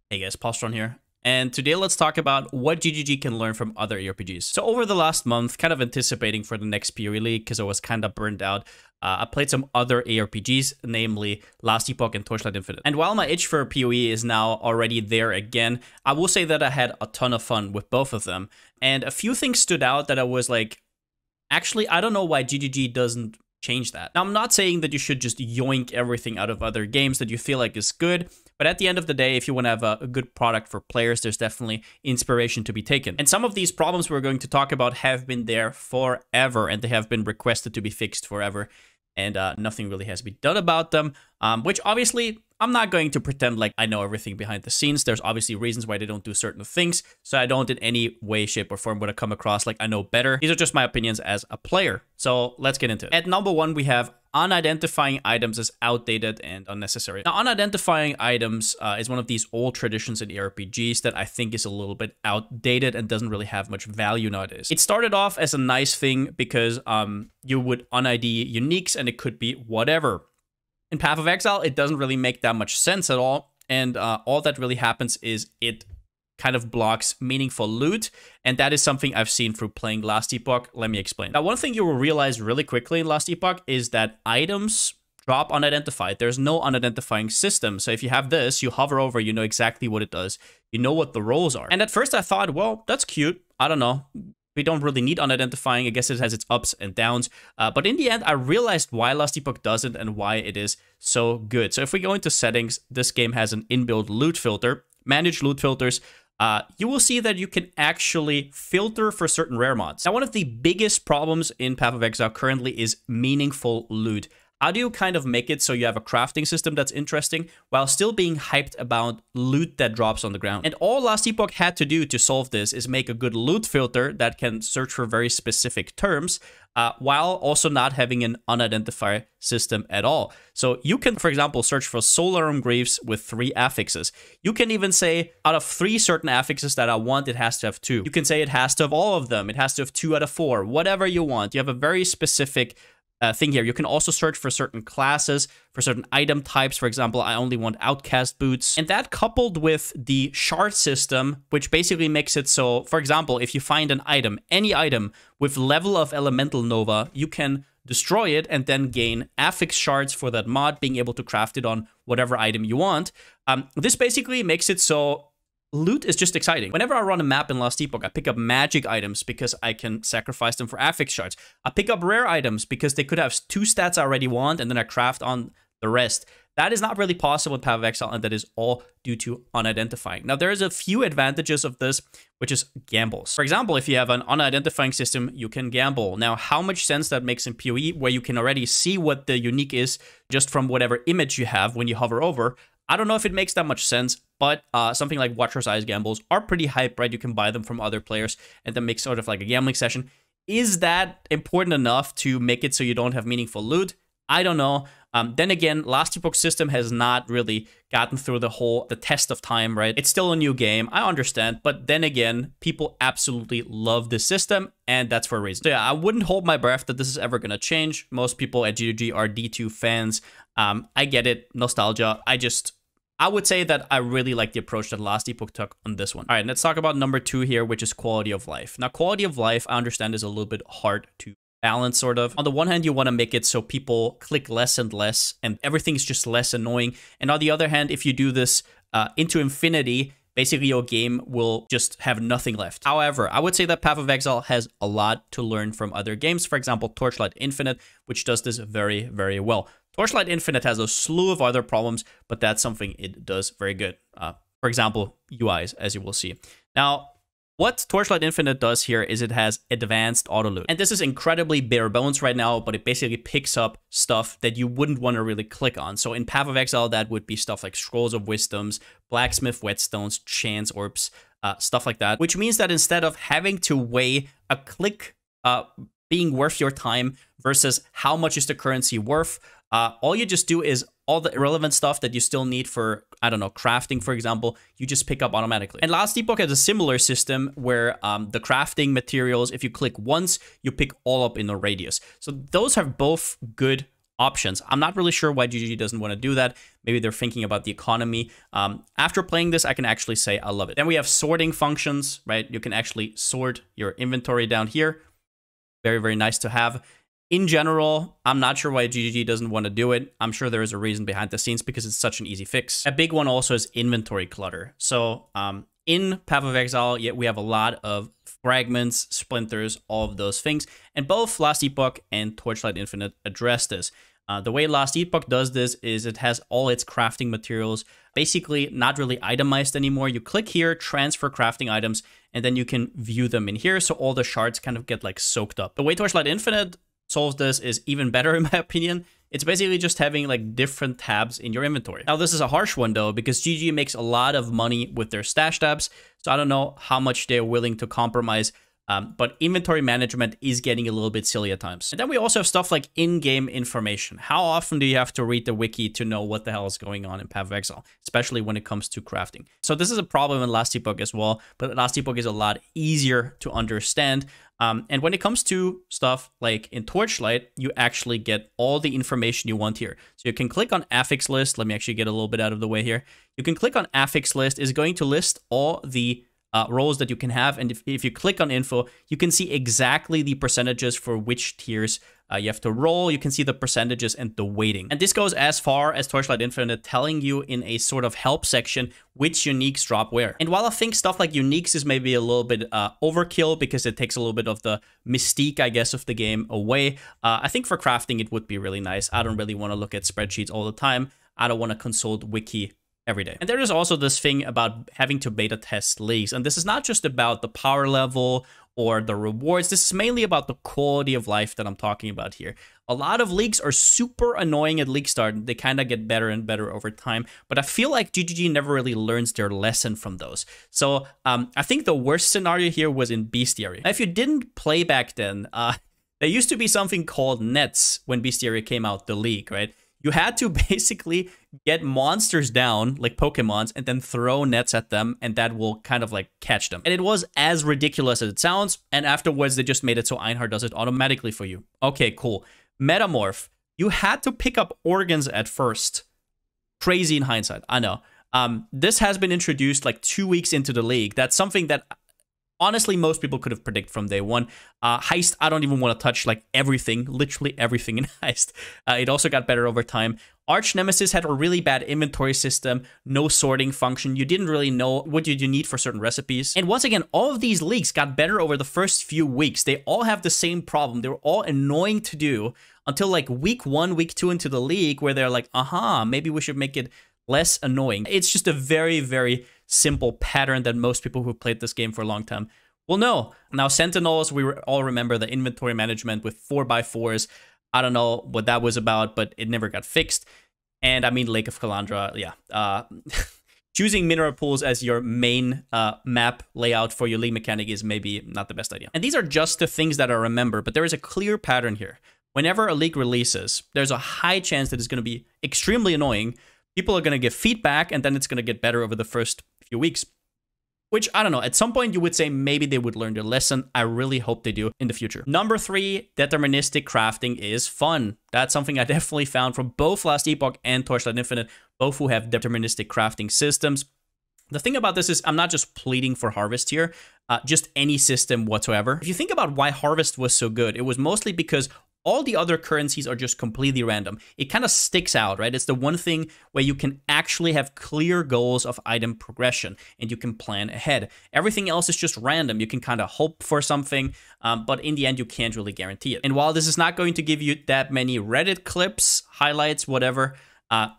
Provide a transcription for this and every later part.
Hey guys, Palsteron here. And today let's talk about what GGG can learn from other ARPGs. So over the last month, kind of anticipating for the next PoE League because I was kind of burned out, I played some other ARPGs, namely Last Epoch and Torchlight Infinite. And while my itch for PoE is now already there again, I will say that I had a ton of fun with both of them. And a few things stood out that I was like, actually, I don't know why GGG doesn't change that. Now, I'm not saying that you should just yoink everything out of other games that you feel like is good, but at the end of the day, if you want to have a good product for players, there's definitely inspiration to be taken. And some of these problems we're going to talk about have been there forever, and they have been requested to be fixed forever, and nothing really has been done about them, which obviously I'm not going to pretend like I know everything behind the scenes. There's obviously reasons why they don't do certain things, so I don't in any way, shape, or form would have come across like I know better. These are just my opinions as a player. So let's get into it. At number one, we have unidentifying items as outdated and unnecessary. Now, unidentifying items is one of these old traditions in ARPGs that I think is a little bit outdated and doesn't really have much value nowadays. It started off as a nice thing because you would un-ID uniques and it could be whatever. In Path of Exile, it doesn't really make that much sense at all, and all that really happens is it kind of blocks meaningful loot, and that is something I've seen through playing Last Epoch. Let me explain. Now, one thing you will realize really quickly in Last Epoch is that items drop unidentified. There's no unidentifying system, so if you have this, you hover over, you know exactly what it does, you know what the roles are. And at first I thought, well, that's cute, I don't know. We don't really need unidentifying. I guess it has its ups and downs. But in the end, I realized why Last Epoch doesn't and why it is so good. So if we go into settings, this game has an inbuilt loot filter. Manage loot filters. You will see that you can actually filter for certain rare mods. Now, one of the biggest problems in Path of Exile currently is meaningful loot. How do you kind of make it so you have a crafting system that's interesting while still being hyped about loot that drops on the ground? And all Last Epoch had to do to solve this is make a good loot filter that can search for very specific terms while also not having an unidentified system at all. So you can, for example, search for Solarum Greaves with 3 affixes. You can even say out of 3 certain affixes that I want, it has to have 2. You can say it has to have all of them. It has to have 2 out of 4, whatever you want. You have a very specific thing here. You can also search for certain classes, for certain item types. For example, I only want outcast boots. And that coupled with the shard system, which basically makes it so, for example, if you find an item, any item with level of elemental nova, you can destroy it and then gain affix shards for that mod, being able to craft it on whatever item you want. This basically makes it so loot is just exciting. Whenever I run a map in Last Epoch, I pick up magic items because I can sacrifice them for affix shards. I pick up rare items because they could have 2 stats I already want, and then I craft on the rest. That is not really possible in Path of Exile, and that is all due to unidentifying. Now, there is a few advantages of this, which is gambles. For example, if you have an unidentifying system, you can gamble. Now, how much sense that makes in PoE, where you can already see what the unique is just from whatever image you have when you hover over, I don't know if it makes that much sense, but something like Watcher's Eyes gambles are pretty hype, right? You can buy them from other players and then make sort of like a gambling session. Is that important enough to make it so you don't have meaningful loot? I don't know. Then again, Last Epoch system has not really gotten through the test of time, right? It's still a new game, I understand, but then again, people absolutely love this system, and that's for a reason. So yeah, I wouldn't hold my breath that this is ever gonna change. Most people at GGG are D2 fans. I get it, nostalgia. I would say that I really like the approach that Last Epoch took on this one. All right, let's talk about number 2 here, which is quality of life. Now, quality of life, I understand, is a little bit hard to balance, sort of. On the one hand, you want to make it so people click less and less, and everything's just less annoying. And on the other hand, if you do this into infinity, basically your game will just have nothing left. However, I would say that Path of Exile has a lot to learn from other games. For example, Torchlight Infinite, which does this very, very well. Torchlight Infinite has a slew of other problems, but that's something it does very good. For example, UIs, as you will see. Now, what Torchlight Infinite does here is it has advanced auto loot. And this is incredibly bare bones right now, but it basically picks up stuff that you wouldn't want to really click on. So in Path of Exile, that would be stuff like Scrolls of Wisdoms, Blacksmith Whetstones, Chance Orbs, stuff like that. Which means that instead of having to weigh a click being worth your time versus how much is the currency worth, all you just do is all the irrelevant stuff that you still need for, I don't know, crafting, for example, you just pick up automatically. And Last Epoch has a similar system where the crafting materials, if you click once, you pick all up in a radius. So those have both good options. I'm not really sure why GGG doesn't want to do that. Maybe they're thinking about the economy. After playing this, I can actually say I love it. Then we have sorting functions, right? You can actually sort your inventory down here. Very, very nice to have. In general, I'm not sure why GGG doesn't want to do it. I'm sure there is a reason behind the scenes because it's such an easy fix. A big one also is inventory clutter. So in Path of Exile, we have a lot of fragments, splinters, all of those things. And both Last Epoch and Torchlight Infinite address this. The way Last Epoch does this is it has all its crafting materials basically not really itemized anymore. You click here, transfer crafting items, and then you can view them in here. So all the shards kind of get like soaked up. The way Torchlight Infinite solves this is even better in my opinion. It's basically just having like different tabs in your inventory. Now this is a harsh one though, because GG makes a lot of money with their stash tabs. So I don't know how much they're willing to compromise. But inventory management is getting a little bit silly at times. And then we also have stuff like in-game information. How often do you have to read the wiki to know what the hell is going on in Path of Exile, especially when it comes to crafting? So this is a problem in Last Epoch as well, but Last Epoch is a lot easier to understand. And when it comes to stuff like in Torchlight, you actually get all the information you want here. So you can click on affix list. Let me actually get a little bit out of the way here. You can click on affix list. It's going to list all the roles that you can have, and if you click on info, you can see exactly the percentages for which tiers you have to roll. You can see the percentages and the weighting, and this goes as far as Torchlight Infinite telling you in a sort of help section which uniques drop where. And while I think stuff like uniques is maybe a little bit overkill because it takes a little bit of the mystique, I guess, of the game away, I think for crafting it would be really nice. I don't really want to look at spreadsheets all the time. I don't want to consult wiki every day. And there is also this thing about having to beta test leagues. And this is not just about the power level or the rewards. This is mainly about the quality of life that I'm talking about here. A lot of leagues are super annoying at league start. They kind of get better and better over time. But I feel like GGG never really learns their lesson from those. So I think the worst scenario here was in Bestiary. Now, if you didn't play back then, there used to be something called nets when Bestiary came out, the league, right? You had to basically get monsters down, like Pokemons, and then throw nets at them, and that will kind of like catch them. And it was as ridiculous as it sounds, and afterwards they just made it so Einhard does it automatically for you. Okay, cool. Metamorph. You had to pick up organs at first. Crazy in hindsight, I know. This has been introduced like 2 weeks into the league. That's something that honestly most people could have predicted from day one. Heist, I don't even want to touch like everything, literally everything in Heist. It also got better over time. Arch Nemesis had a really bad inventory system, no sorting function. You didn't really know what did you need for certain recipes. And once again, all of these leagues got better over the first few weeks. They all have the same problem. They were all annoying to do until like week 1, week 2 into the league where they're like, maybe we should make it less annoying. It's just a very, very simple pattern that most people who played this game for a long time will know. Now, Sentinels, we all remember the inventory management with 4x4s. I don't know what that was about, but it never got fixed. And I mean, Lake of Kalandra, yeah. Choosing mineral pools as your main map layout for your league mechanic is maybe not the best idea. And these are just the things that I remember, but there is a clear pattern here. Whenever a league releases, there's a high chance that it's going to be extremely annoying. People are going to give feedback, and then it's going to get better over the first few weeks. Which, I don't know, at some point you would say maybe they would learn their lesson. I really hope they do in the future. Number 3, deterministic crafting is fun. That's something I definitely found from both Last Epoch and Torchlight Infinite, both who have deterministic crafting systems. The thing about this is I'm not just pleading for Harvest here, just any system whatsoever. If you think about why Harvest was so good, it was mostly because all the other currencies are just completely random. It kind of sticks out, right? It's the one thing where you can actually have clear goals of item progression and you can plan ahead. Everything else is just random. You can kind of hope for something, but in the end, you can't really guarantee it. And while this is not going to give you that many Reddit clips, highlights, whatever,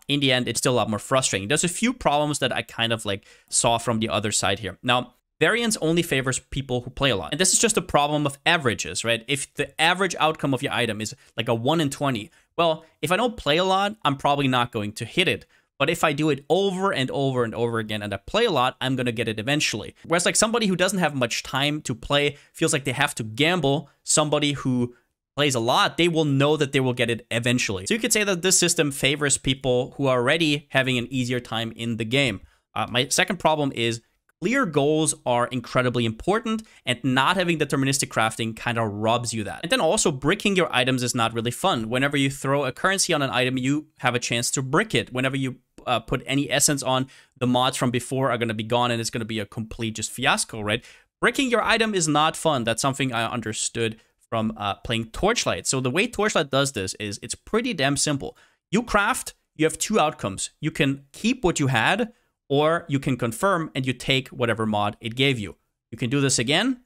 in the end, it's still a lot more frustrating. There's a few problems that I kind of like saw from the other side here. Now, variance only favors people who play a lot. And this is just a problem of averages, right? If the average outcome of your item is like a 1 in 20, well, if I don't play a lot, I'm probably not going to hit it. But if I do it over and over and over again and I play a lot, I'm going to get it eventually. Whereas like somebody who doesn't have much time to play feels like they have to gamble. Somebody who plays a lot, they will know that they will get it eventually. So you could say that this system favors people who are already having an easier time in the game. My second problem is Clear goals are incredibly important, and not having deterministic crafting kind of robs you that. And then also, bricking your items is not really fun. Whenever you throw a currency on an item, you have a chance to brick it. Whenever you put any essence on, the mods from before are going to be gone, and it's going to be a complete just fiasco, right? Bricking your item is not fun. That's something I understood from playing Torchlight. So the way Torchlight does this is it's pretty damn simple. You craft, you have two outcomes. You can keep what you had, or you can confirm and you take whatever mod it gave you. You can do this again.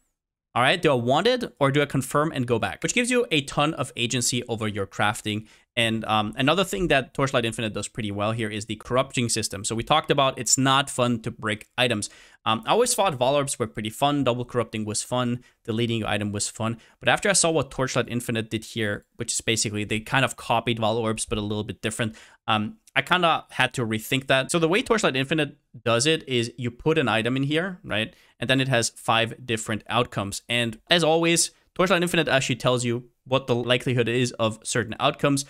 All right, do I want it or do I confirm and go back? Which gives you a ton of agency over your crafting. And another thing that Torchlight Infinite does pretty well here is the corrupting system. So we talked about it's not fun to break items. I always thought Vol Orbs were pretty fun. Double corrupting was fun. Deleting your item was fun. But after I saw what Torchlight Infinite did here, which is basically they kind of copied Vol Orbs, but a little bit different, I kind of had to rethink that. So the way Torchlight Infinite does it is you put an item in here, right? And then it has 5 different outcomes. And as always, Torchlight Infinite actually tells you what the likelihood is of certain outcomes.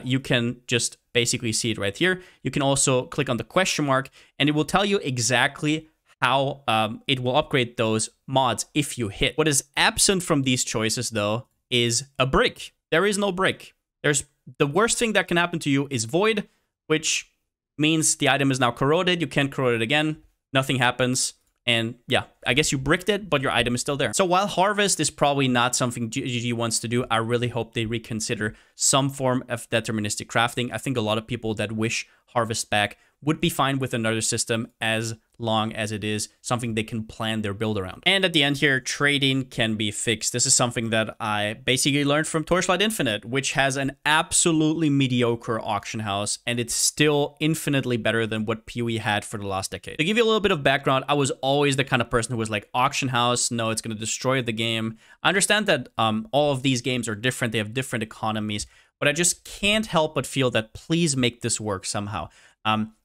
You can just basically see it right here. You can also click on the question mark, and it will tell you exactly how it will upgrade those mods if you hit. What is absent from these choices, though, is a brick. There is no brick. The worst thing that can happen to you is void, which means the item is now corroded. You can't corrode it again. Nothing happens. And yeah, I guess you bricked it, but your item is still there. So while Harvest is probably not something GGG wants to do, I really hope they reconsider some form of deterministic crafting. I think a lot of people that wish Harvest back would be fine with another system as long as it is something they can plan their build around. And at the end here, trading can be fixed. This is something that I basically learned from Torchlight Infinite, which has an absolutely mediocre auction house, and it's still infinitely better than what PoE had for the last decade. To give you a little bit of background, I was always the kind of person who was like, auction house, no, it's going to destroy the game. I understand that all of these games are different. They have different economies, but I just can't help but feel that please make this work somehow.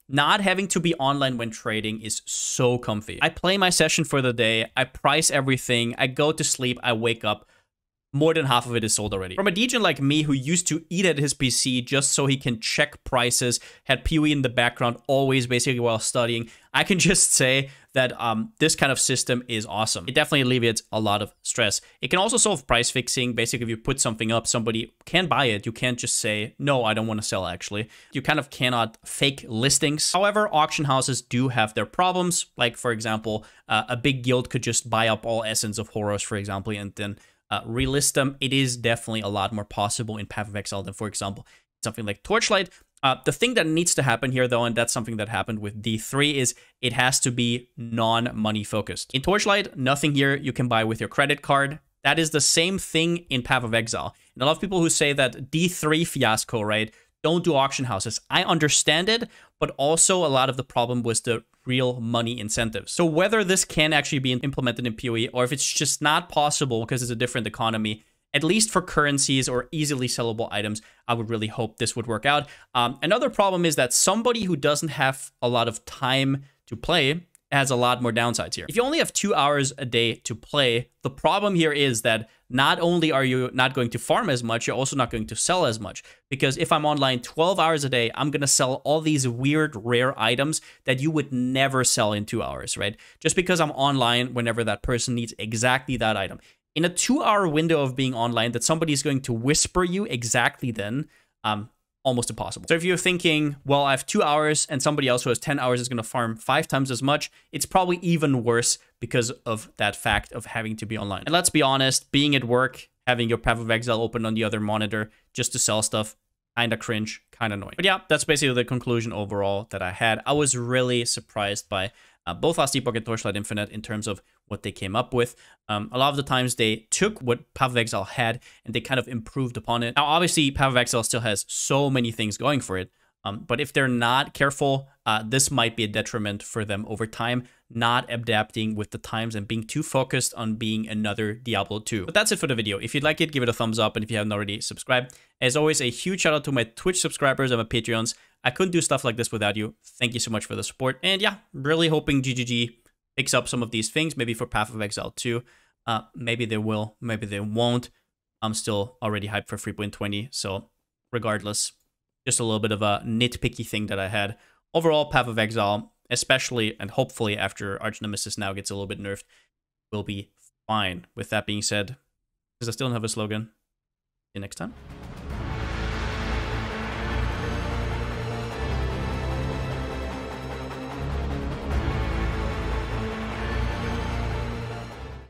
Not having to be online when trading is so comfy. I play my session for the day, I price everything, I go to sleep, I wake up, more than half of it is sold already. From a DJ like me who used to eat at his PC just so he can check prices, had PoE in the background always basically while studying, I can just say that this kind of system is awesome. It definitely alleviates a lot of stress. It can also solve price fixing. Basically, if you put something up, somebody can buy it. You can't just say, no, I don't want to sell actually. You kind of cannot fake listings. However, auction houses do have their problems. Like for example, a big guild could just buy up all Essence of Horus, for example, and then relist them. It is definitely a lot more possible in Path of Exile than, for example, something like Torchlight. The thing that needs to happen here, though, and that's something that happened with D3, is it has to be non-money focused. In Torchlight, nothing here you can buy with your credit card. That is the same thing in Path of Exile. And a lot of people who say that D3 fiasco, right, don't do auction houses. I understand it, but also a lot of the problem was the real money incentives. So whether this can actually be implemented in PoE, or if it's just not possible because it's a different economy, at least for currencies or easily sellable items, I would really hope this would work out. Another problem is that somebody who doesn't have a lot of time to play has a lot more downsides here. If you only have 2 hours a day to play, the problem here is that not only are you not going to farm as much, you're also not going to sell as much. Because if I'm online 12 hours a day, I'm going to sell all these weird, rare items that you would never sell in 2 hours, right? Just because I'm online whenever that person needs exactly that item. In a 2-hour window of being online that somebody is going to whisper you exactly then, almost impossible. So if you're thinking, well, I have 2 hours and somebody else who has 10 hours is going to farm 5 times as much, it's probably even worse because of that fact of having to be online. And let's be honest, being at work, having your Path of Exile open on the other monitor just to sell stuff, kind of cringe, kind of annoying. But yeah, that's basically the conclusion overall that I had. I was really surprised by both Last Epoch and Torchlight Infinite in terms of what they came up with. A lot of the times they took what Path of Exile had and they kind of improved upon it. Now, obviously, Path of Exile still has so many things going for it, but if they're not careful, this might be a detriment for them over time, not adapting with the times and being too focused on being another Diablo 2. But that's it for the video. If you'd like it, give it a thumbs up, and if you haven't already, subscribe. As always, a huge shout out to my Twitch subscribers and my Patreons. I couldn't do stuff like this without you. Thank you so much for the support. And yeah, really hoping GGG picks up some of these things, maybe for Path of Exile 2. Maybe they will, maybe they won't. I'm still already hyped for 3.20, so regardless, just a little bit of a nitpicky thing that I had. Overall, Path of Exile, especially and hopefully after Arch Nemesis now gets a little bit nerfed, we'll be fine. With that being said, because I still don't have a slogan. See you next time.